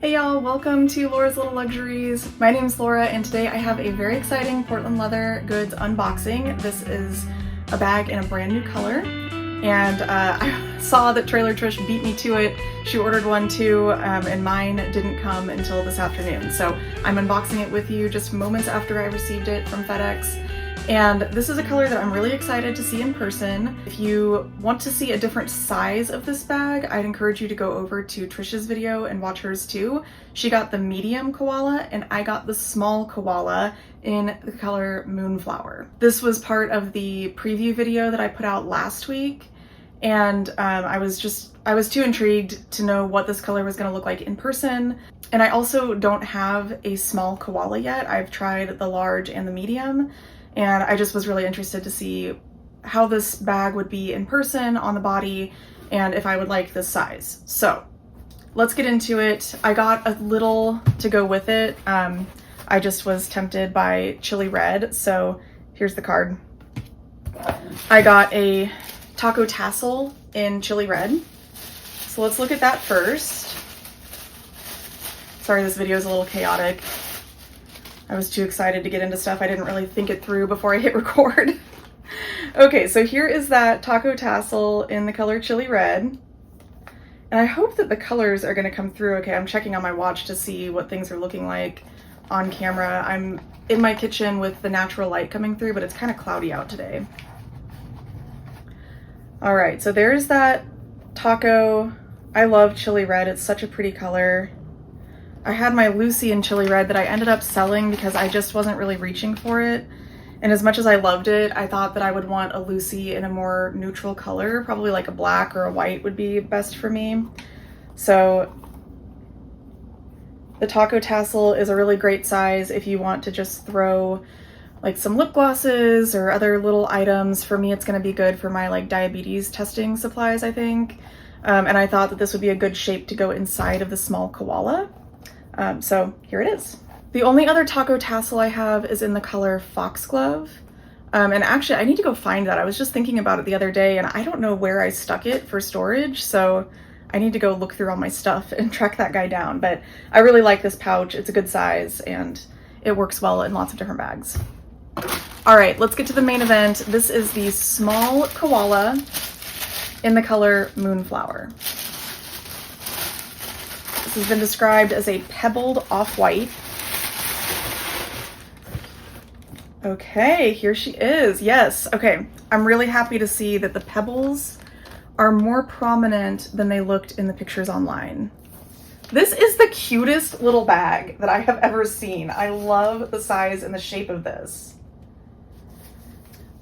Hey y'all, welcome to Laura's Little Luxuries. My name is Laura and today I have a very exciting Portland leather goods unboxing. This is a bag in a brand new color and I saw that Trailer Trish beat me to it. She ordered one too and mine didn't come until this afternoon. So I'm unboxing it with you just moments after I received it from FedEx. And this is a color that I'm really excited to see in person. If you want to see a different size of this bag, I'd encourage you to go over to Trish's video and watch hers too. She got the medium koala and I got the small koala in the color Moonflower. This was part of the preview video that I put out last week. And I was too intrigued to know what this color was gonna look like in person. And I also don't have a small koala yet. I've tried the large and the medium. And I just was really interested to see how this bag would be in person, on the body, and if I would like this size. So let's get into it. I got a little to go with it. I just was tempted by chili red, so here's the card. I got a taco tassel in chili red. So let's look at that first. Sorry, this video is a little chaotic. I was too excited to get into stuff. I didn't really think it through before I hit record. Okay, so here is that taco tassel in the color chili red. And I hope that the colors are gonna come through okay. I'm checking on my watch to see what things are looking like on camera. I'm in my kitchen with the natural light coming through, but it's kind of cloudy out today. All right, so there's that taco. I love chili red, it's such a pretty color. I had my Lucy in chili red that I ended up selling because I just wasn't really reaching for it. And as much as I loved it, I thought that I would want a Lucy in a more neutral color, probably like a black or a white would be best for me. So the taco tassel is a really great size if you want to just throw like some lip glosses or other little items. For me, it's gonna be good for my like diabetes testing supplies, I think. And I thought that this would be a good shape to go inside of the small koala. So here it is. The only other taco tassel I have is in the color foxglove. And actually I need to go find that. I was just thinking about it the other day and I don't know where I stuck it for storage. So I need to go look through all my stuff and track that guy down. But I really like this pouch. It's a good size and it works well in lots of different bags. All right, let's get to the main event. This is the small koala in the color Moonflower. This has been described as a pebbled off-white. Okay, here she is. Yes, okay. I'm really happy to see that the pebbles are more prominent than they looked in the pictures online. This is the cutest little bag that I have ever seen. I love the size and the shape of this.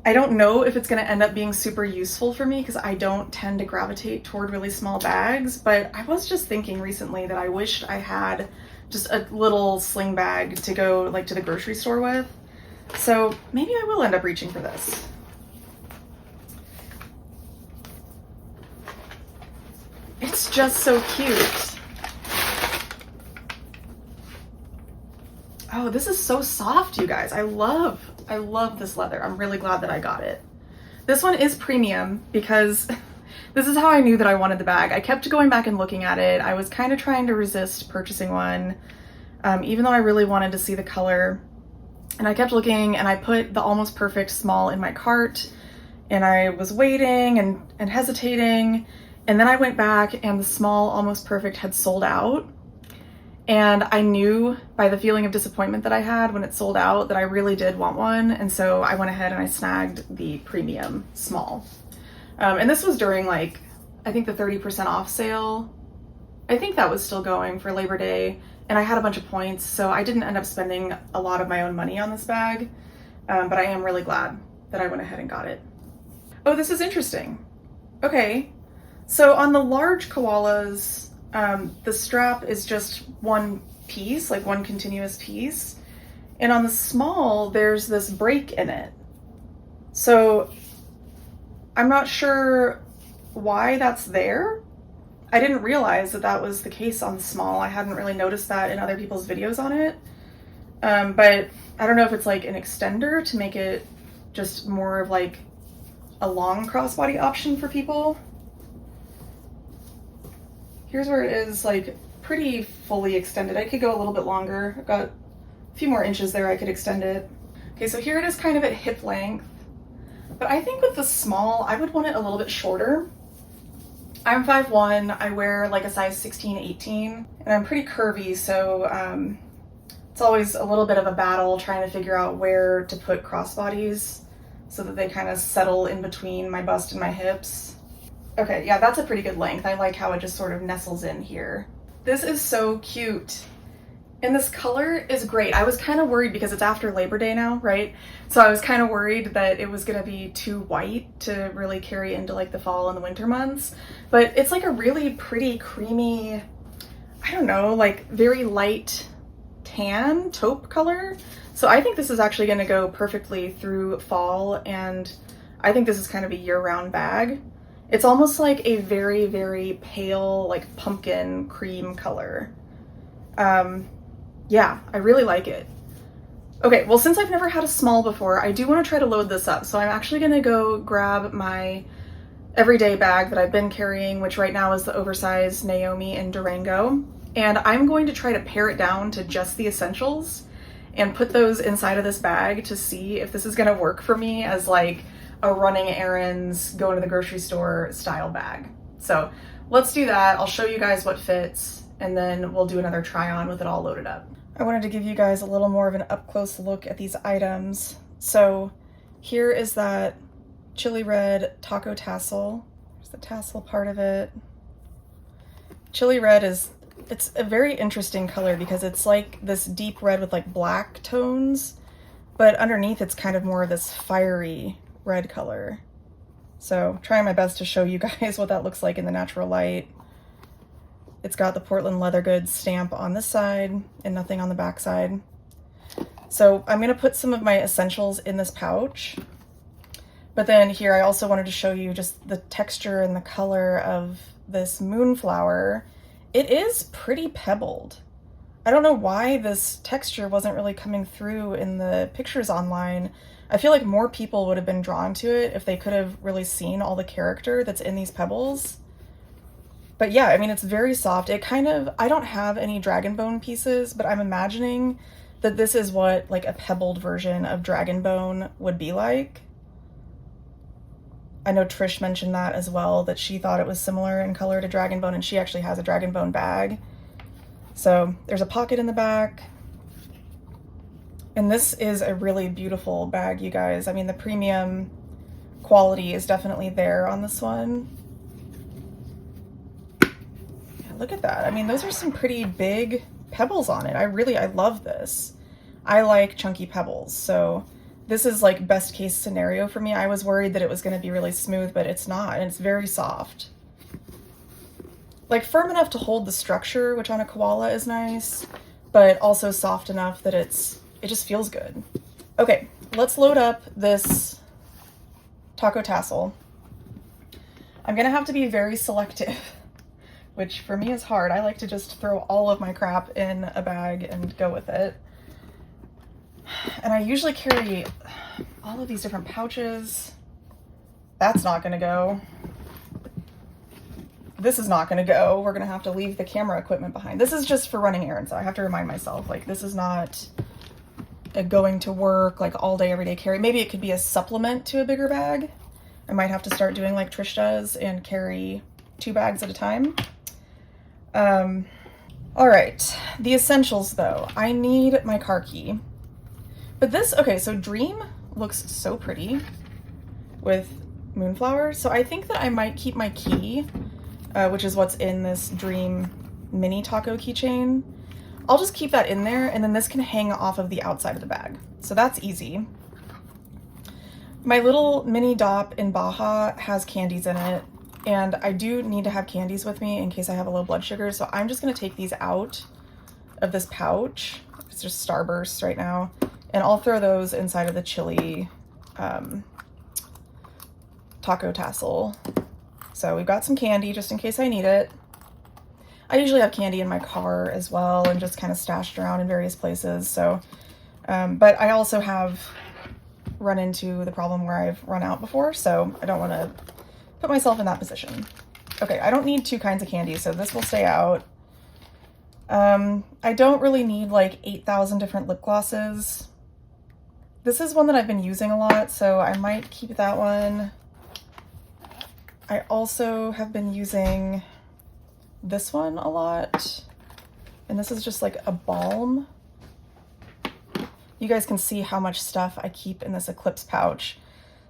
I don't know if it's going to end up being super useful for me because I don't tend to gravitate toward really small bags, but I was just thinking recently that I wished I had just a little sling bag to go like to the grocery store with. So maybe I will end up reaching for this. It's just so cute. Oh, this is so soft, you guys. I love this leather. I'm really glad that I got it. This one is premium because this is how I knew that I wanted the bag. I kept going back and looking at it. I was kind of trying to resist purchasing one, even though I really wanted to see the color. And I kept looking and I put the Almost Perfect small in my cart and I was waiting and hesitating. And then I went back and the small Almost Perfect had sold out. And I knew by the feeling of disappointment that I had when it sold out that I really did want one. And so I went ahead and I snagged the premium small. And this was during like, I think the 30% off sale. I think that was still going for Labor Day. And I had a bunch of points, so I didn't end up spending a lot of my own money on this bag. But I am really glad that I went ahead and got it. Oh, this is interesting. Okay, so on the large koalas, the strap is just one piece, like one continuous piece. And on the small, there's this break in it. So I'm not sure why that's there. I didn't realize that that was the case on the small. I hadn't really noticed that in other people's videos on it. But I don't know if it's like an extender to make it just more of like a long crossbody option for people. Here's where it is like pretty fully extended. I could go a little bit longer. I've got a few more inches there I could extend it. Okay, so here it is kind of at hip length. But I think with the small, I would want it a little bit shorter. I'm 5'1", I wear like a size 16, 18, and I'm pretty curvy, so it's always a little bit of a battle trying to figure out where to put crossbodies so that they kind of settle in between my bust and my hips. Okay, yeah, that's a pretty good length. I like how it just sort of nestles in here. This is so cute. And this color is great. I was kind of worried because it's after Labor Day now, right? So I was kind of worried that it was gonna be too white to really carry into like the fall and the winter months. But it's like a really pretty, creamy, I don't know, like very light tan taupe color. So I think this is actually gonna go perfectly through fall, and I think this is kind of a year-round bag. It's almost like a very, very pale, like pumpkin cream color. Yeah, I really like it. Okay, well, since I've never had a small before, I do want to try to load this up. So I'm actually going to go grab my everyday bag that I've been carrying, which right now is the oversized Naomi in Durango. And I'm going to try to pare it down to just the essentials and put those inside of this bag to see if this is going to work for me as like a running errands, going to the grocery store style bag. So let's do that. I'll show you guys what fits, and then we'll do another try on with it all loaded up. I wanted to give you guys a little more of an up close look at these items. So here is that chili red taco tassel. There's the tassel part of it. Chili red it's a very interesting color because it's like this deep red with like black tones, but underneath it's kind of more of this fiery red color. So trying my best to show you guys what that looks like in the natural light. It's got the Portland Leather Goods stamp on this side and nothing on the back side. So I'm going to put some of my essentials in this pouch. But then here I also wanted to show you just the texture and the color of this Moonflower. It is pretty pebbled. I don't know why this texture wasn't really coming through in the pictures online. I feel like more people would have been drawn to it if they could have really seen all the character that's in these pebbles. But yeah, I mean, it's very soft. It kind of, I don't have any dragon bone pieces, but I'm imagining that this is what like a pebbled version of dragon bone would be like. I know Trish mentioned that as well, that she thought it was similar in color to dragon bone, and she actually has a dragon bone bag. So there's a pocket in the back. And this is a really beautiful bag, you guys. I mean, the premium quality is definitely there on this one. Look at that. I mean, those are some pretty big pebbles on it. I love this. I like chunky pebbles. So this is like best case scenario for me. I was worried that it was going to be really smooth, but it's not. And it's very soft. Like firm enough to hold the structure, which on a koala is nice, but also soft enough that it just feels good. Okay, let's load up this taco tassel. I'm going to have to be very selective, which for me is hard. I like to just throw all of my crap in a bag and go with it. And I usually carry all of these different pouches. That's not gonna go. This is not gonna go. We're gonna have to leave the camera equipment behind. This is just for running errands. I have to remind myself, like, this is not a going to work, like all day, everyday carry. Maybe it could be a supplement to a bigger bag. I might have to start doing like Trish does and carry 2 bags at a time. All right, the essentials though. I need my car key. But this, okay, so Dream looks so pretty with Moonflower. So I think that I might keep my key, which is what's in this Dream mini taco keychain. I'll just keep that in there, and then this can hang off of the outside of the bag. So that's easy. My little mini DOP in Baja has candies in it, and I do need to have candies with me in case I have a low blood sugar. So I'm just gonna take these out of this pouch. It's just Starburst right now. And I'll throw those inside of the chili taco tassel. So we've got some candy just in case I need it. I usually have candy in my car as well and just kind of stashed around in various places. So, but I also have run into the problem where I've run out before, so I don't want to put myself in that position. Okay, I don't need 2 kinds of candy, so this will stay out. I don't really need like 8,000 different lip glosses. This is one that I've been using a lot, so I might keep that one. I also have been using this one a lot, and this is just like a balm. You guys can see how much stuff I keep in this Eclipse pouch.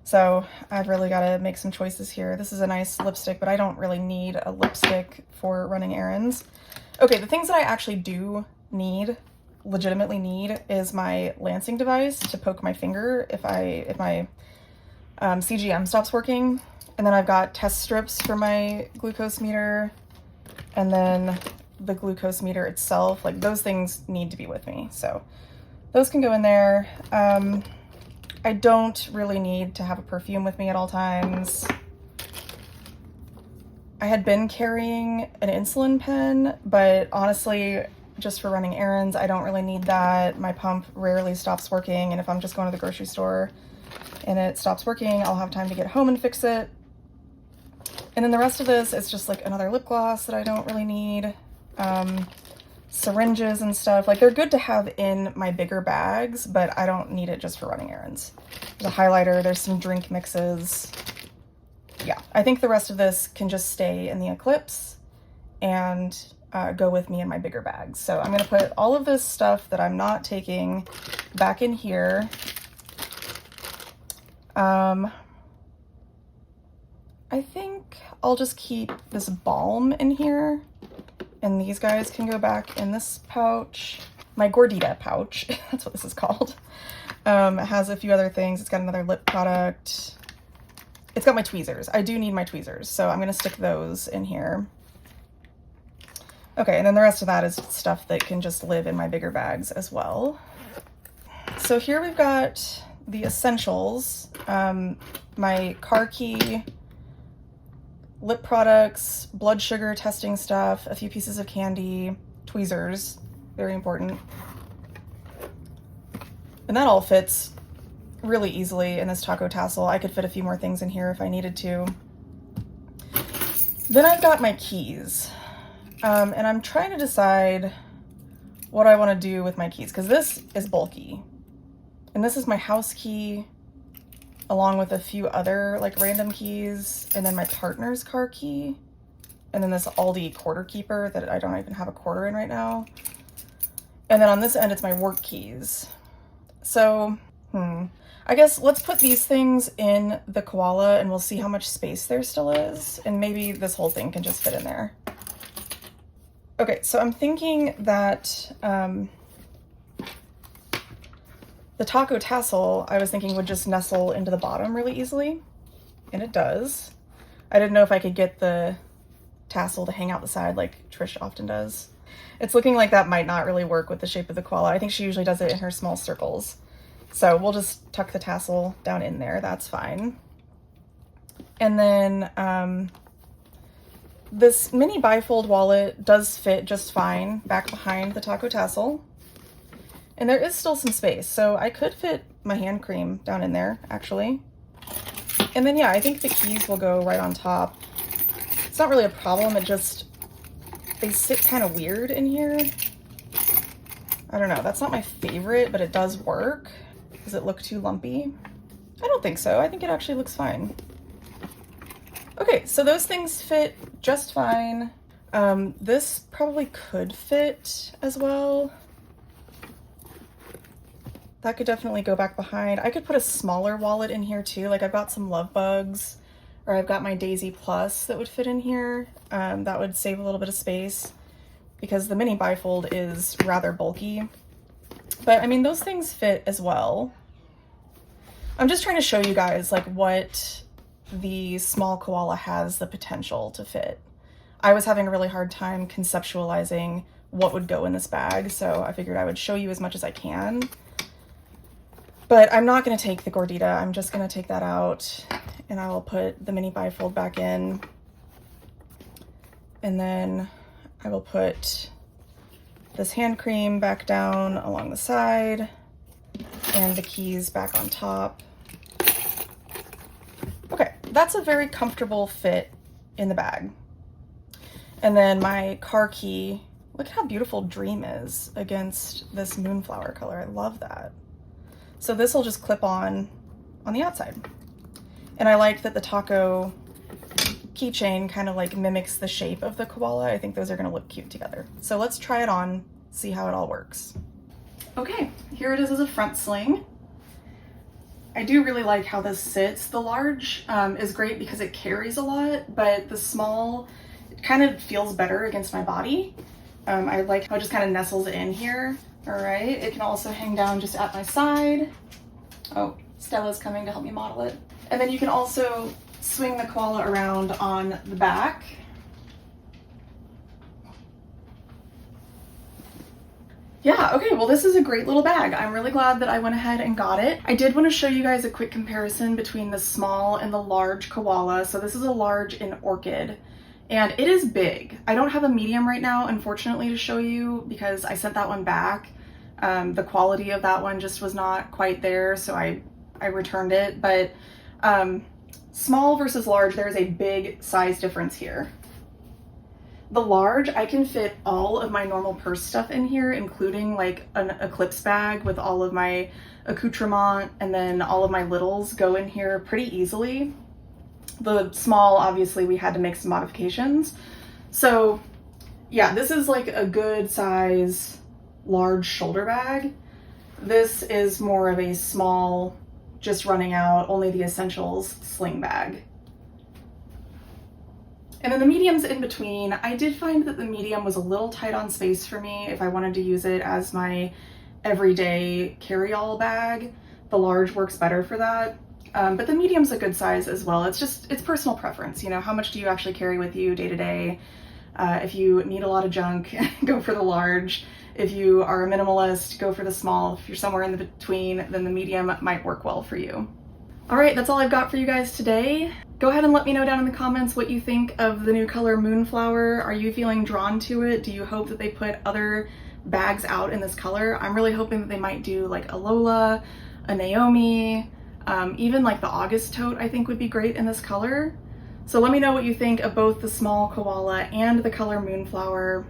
So I've really got to make some choices here. This is a nice lipstick, but I don't really need a lipstick for running errands. Okay, the things that I actually do need, legitimately need, is my lancing device to poke my finger if my CGM stops working. And then I've got test strips for my glucose meter, and then the glucose meter itself. Like, those things need to be with me. So those can go in there. I don't really need to have a perfume with me at all times. I had been carrying an insulin pen, but honestly, just for running errands, I don't really need that. My pump rarely stops working, and if I'm just going to the grocery store and it stops working, I'll have time to get home and fix it. And then the rest of this is just like another lip gloss that I don't really need. Syringes and stuff. Like, they're good to have in my bigger bags, but I don't need it just for running errands. There's a highlighter, there's some drink mixes. Yeah, I think the rest of this can just stay in the Eclipse and go with me in my bigger bags. So I'm gonna put all of this stuff that I'm not taking back in here. I think I'll just keep this balm in here, and these guys can go back in this pouch. My Gordita pouch, that's what this is called. It has a few other things. It's got another lip product. It's got my tweezers. I do need my tweezers, so I'm gonna stick those in here. Okay, and then the rest of that is stuff that can just live in my bigger bags as well. So here we've got the essentials. My car key, lip products, blood sugar testing stuff, a few pieces of candy, tweezers, very important. And that all fits really easily in this taco tassel. I could fit a few more things in here if I needed to. Then I've got my keys. And I'm trying to decide what I want to do with my keys, because this is bulky. And this is my house key, along with a few other like random keys, and then my partner's car key, and then this Aldi quarter keeper that I don't even have a quarter in right now. And then on this end, it's my work keys. So, I guess let's put these things in the koala and we'll see how much space there still is. And maybe this whole thing can just fit in there. Okay, so I'm thinking that the taco tassel, I was thinking, would just nestle into the bottom really easily, and it does. I didn't know if I could get the tassel to hang out the side like Trish often does. It's looking like that might not really work with the shape of the koala. I think she usually does it in her small circles. So we'll just tuck the tassel down in there, that's fine. And then this mini bifold wallet does fit just fine back behind the taco tassel. And there is still some space, so I could fit my hand cream down in there, actually. And then, yeah, I think the keys will go right on top. It's not really a problem, it just, they sit kind of weird in here. I don't know, that's not my favorite, but it does work. Does it look too lumpy? I don't think so, I think it actually looks fine. Okay, so those things fit just fine. This probably could fit as well. That could definitely go back behind. I could put a smaller wallet in here too. Like, I've got some love bugs, or I've got my Daisy Plus that would fit in here. That would save a little bit of space because the mini bifold is rather bulky. But I mean, those things fit as well. I'm just trying to show you guys like what the small koala has the potential to fit. I was having a really hard time conceptualizing what would go in this bag, so I figured I would show you as much as I can. But I'm not going to take the Gordita. I'm just going to take that out, and I will put the mini bifold back in. And then I will put this hand cream back down along the side and the keys back on top. Okay, that's a very comfortable fit in the bag. And then my car key Look at how beautiful Dream is against this Moonflower color. I love that. So this will just clip on the outside. And I like that the taco keychain kind of like mimics the shape of the koala. I think those are gonna look cute together. So let's try it on, see how it all works. Okay, here it is as a front sling. I do really like how this sits. The large is great because it carries a lot, but the small, it kind of feels better against my body. I like how it just kind of nestles in here. All right, it can also hang down just at my side. Oh, Stella's coming to help me model it. And then you can also swing the koala around on the back. Yeah, okay, well this is a great little bag. I'm really glad that I went ahead and got it. I did want to show you guys a quick comparison between the small and the large koala. So this is a large in orchid, and it is big. I don't have a medium right now, unfortunately, to show you because I sent that one back. The quality of that one just was not quite there, so I returned it. But small versus large, there is a big size difference here. The large, I can fit all of my normal purse stuff in here, including like an Eclipse bag with all of my accoutrement, and then all of my littles go in here pretty easily. The small, obviously, we had to make some modifications. So yeah, this is like a good size, large shoulder bag. This is more of a small, just running out, only the essentials sling bag. And then the medium's in between. I did find that the medium was a little tight on space for me if I wanted to use it as my everyday carry-all bag. The large works better for that. But the medium's a good size as well. It's personal preference. You know, how much do you actually carry with you day to day? If you need a lot of junk, go for the large. If you are a minimalist, go for the small. If you're somewhere in the between, then the medium might work well for you. All right, that's all I've got for you guys today. Go ahead and let me know down in the comments what you think of the new color Moonflower. Are you feeling drawn to it? Do you hope that they put other bags out in this color? I'm really hoping that they might do like a Lola, a Naomi, even like the August tote I think would be great in this color. So let me know what you think of both the small koala and the color Moonflower.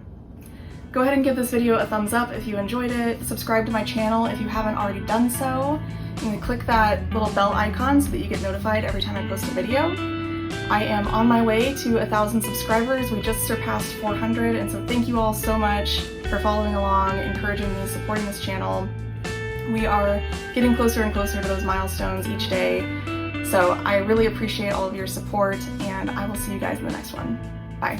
Go ahead and give this video a thumbs up if you enjoyed it. Subscribe to my channel if you haven't already done so. You can click that little bell icon so that you get notified every time I post a video. I am on my way to 1,000 subscribers. We just surpassed 400, and so thank you all so much for following along, encouraging me, supporting this channel. We are getting closer and closer to those milestones each day. So I really appreciate all of your support, and I will see you guys in the next one. Bye.